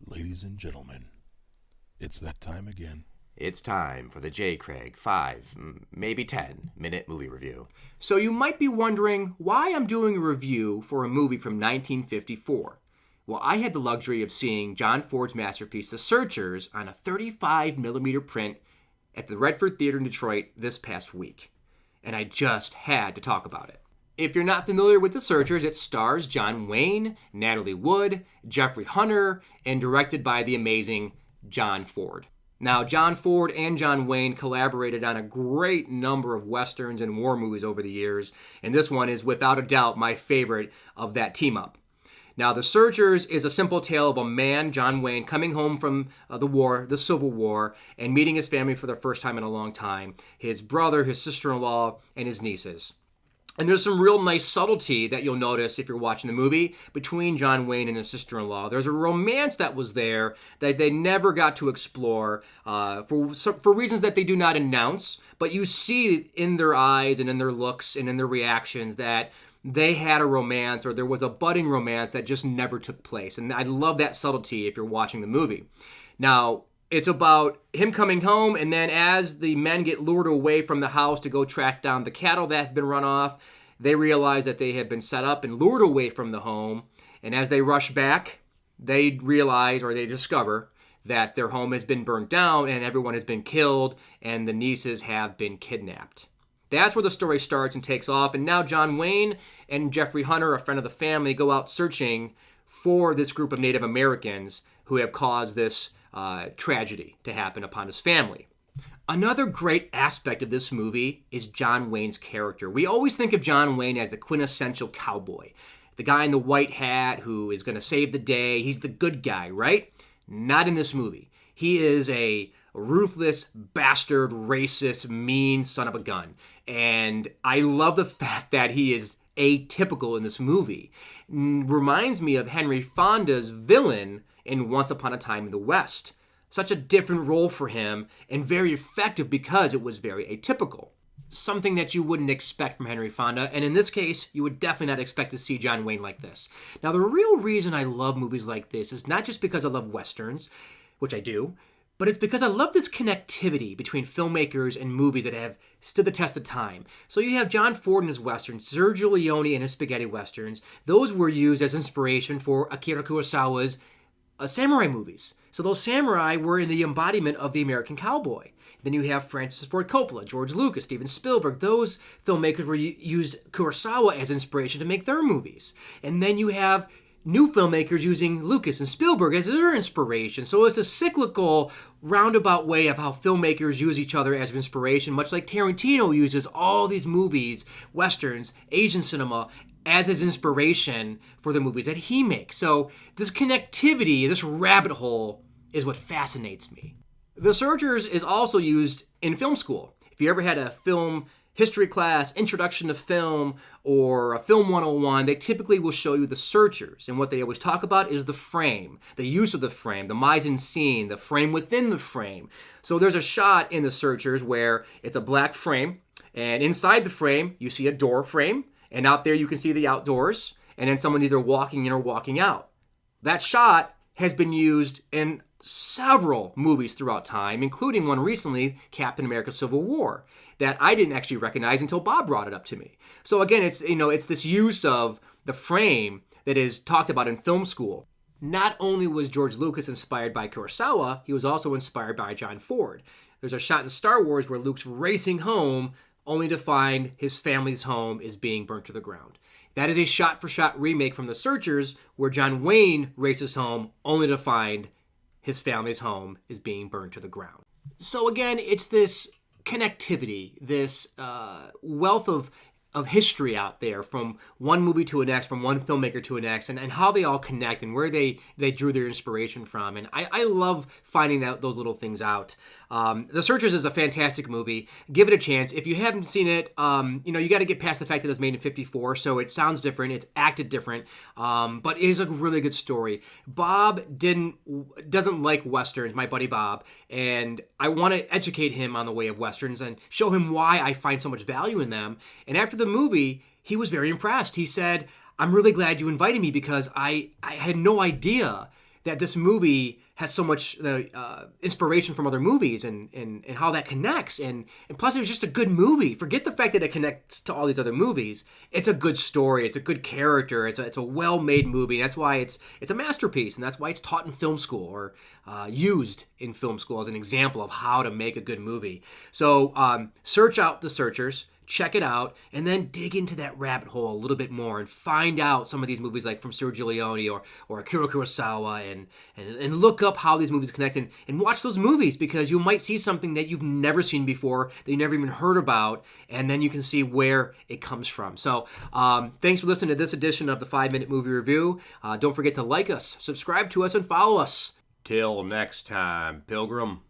Ladies and gentlemen, it's that time again. It's time for the J. Craig 5, maybe 10-minute movie review. So you might be wondering why I'm doing a review for a movie from 1954. Well, I had the luxury of seeing John Ford's masterpiece, The Searchers, on a 35mm print at the Redford Theater in Detroit this past week. And I just had to talk about it. If you're not familiar with The Searchers, it stars John Wayne, Natalie Wood, Jeffrey Hunter, and directed by the amazing John Ford. Now, John Ford and John Wayne collaborated on a great number of westerns and war movies over the years, and this one is without a doubt my favorite of that team-up. Now, The Searchers is a simple tale of a man, John Wayne, coming home from the Civil War, and meeting his family for the first time in a long time, his brother, his sister-in-law, and his nieces. And there's some real nice subtlety that you'll notice if you're watching the movie between John Wayne and his sister-in-law. There's a romance that was there that they never got to explore for reasons that they do not announce. But you see in their eyes and in their looks and in their reactions that they had a romance, or there was a budding romance that just never took place. And I love that subtlety if you're watching the movie. Now, it's about him coming home, and then as the men get lured away from the house to go track down the cattle that have been run off, they realize that they have been set up and lured away from the home. And as they rush back, they realize, or they discover, that their home has been burned down and everyone has been killed and the nieces have been kidnapped. That's where the story starts and takes off. And now John Wayne and Jeffrey Hunter, a friend of the family, go out searching for this group of Native Americans who have caused this tragedy to happen upon his family. Another great aspect of this movie is John Wayne's character. We always think of John Wayne as the quintessential cowboy, the guy in the white hat who is going to save the day. He's the good guy, right? Not in this movie. He is a ruthless, bastard, racist, mean son of a gun. And I love the fact that he is atypical in this movie. Reminds me of Henry Fonda's villain in Once Upon a Time in the West. Such a different role for him, and very effective because it was very atypical. Something that you wouldn't expect from Henry Fonda, and in this case, you would definitely not expect to see John Wayne like this. Now, the real reason I love movies like this is not just because I love westerns, which I do, but it's because I love this connectivity between filmmakers and movies that have stood the test of time. So you have John Ford in his westerns, Sergio Leone in his spaghetti westerns. Those were used as inspiration for Akira Kurosawa's samurai movies. So those samurai were in the embodiment of the American cowboy. Then you have Francis Ford Coppola, George Lucas, Steven Spielberg. Those filmmakers used Kurosawa as inspiration to make their movies. And then you have new filmmakers using Lucas and Spielberg as their inspiration. So it's a cyclical, roundabout way of how filmmakers use each other as inspiration, much like Tarantino uses all these movies, westerns, Asian cinema, as his inspiration for the movies that he makes. So this connectivity, this rabbit hole, is what fascinates me. The Searchers is also used in film school. If you ever had a film history class, introduction to film, or a film 101, they typically will show you The Searchers. And what they always talk about is the frame, the use of the frame, the mise en scene, the frame within the frame. So there's a shot in The Searchers where it's a black frame, and inside the frame, you see a door frame, and out there you can see the outdoors, and then someone either walking in or walking out. That shot has been used in several movies throughout time, including one recently, Captain America Civil War, that I didn't actually recognize until Bob brought it up to me. So again, it's this use of the frame that is talked about in film school. Not only was George Lucas inspired by Kurosawa, he was also inspired by John Ford. There's a shot in Star Wars where Luke's racing home only to find his family's home is being burnt to the ground. That is a shot-for-shot remake from The Searchers, where John Wayne races home only to find his family's home is being burned to the ground. So again, it's this connectivity, this wealth of history out there from one movie to the next, from one filmmaker to the next, and how they all connect and where they drew their inspiration from. And I love finding those little things out. The Searchers is a fantastic movie. Give it a chance. If you haven't seen it, you got to get past the fact that it was made in 54, so it sounds different, it's acted different, but it is a really good story. Bob doesn't like Westerns, my buddy Bob, and I want to educate him on the way of Westerns and show him why I find so much value in them. And after the movie, he was very impressed. He said, "I'm really glad you invited me because I had no idea that this movie has so much inspiration from other movies and how that connects. And plus, it was just a good movie. Forget the fact that it connects to all these other movies. It's a good story. It's a good character. It's a well-made movie. And that's why it's a masterpiece. And that's why it's taught in film school or used in film school as an example of how to make a good movie. So search out The Searchers. Check it out, and then dig into that rabbit hole a little bit more and find out some of these movies like from Sergio Leone or Akira Kurosawa and look up how these movies connect and watch those movies, because you might see something that you've never seen before, that you never even heard about, and then you can see where it comes from. So thanks for listening to this edition of the 5-Minute Movie Review. Don't forget to like us, subscribe to us, and follow us. Till next time, Pilgrim.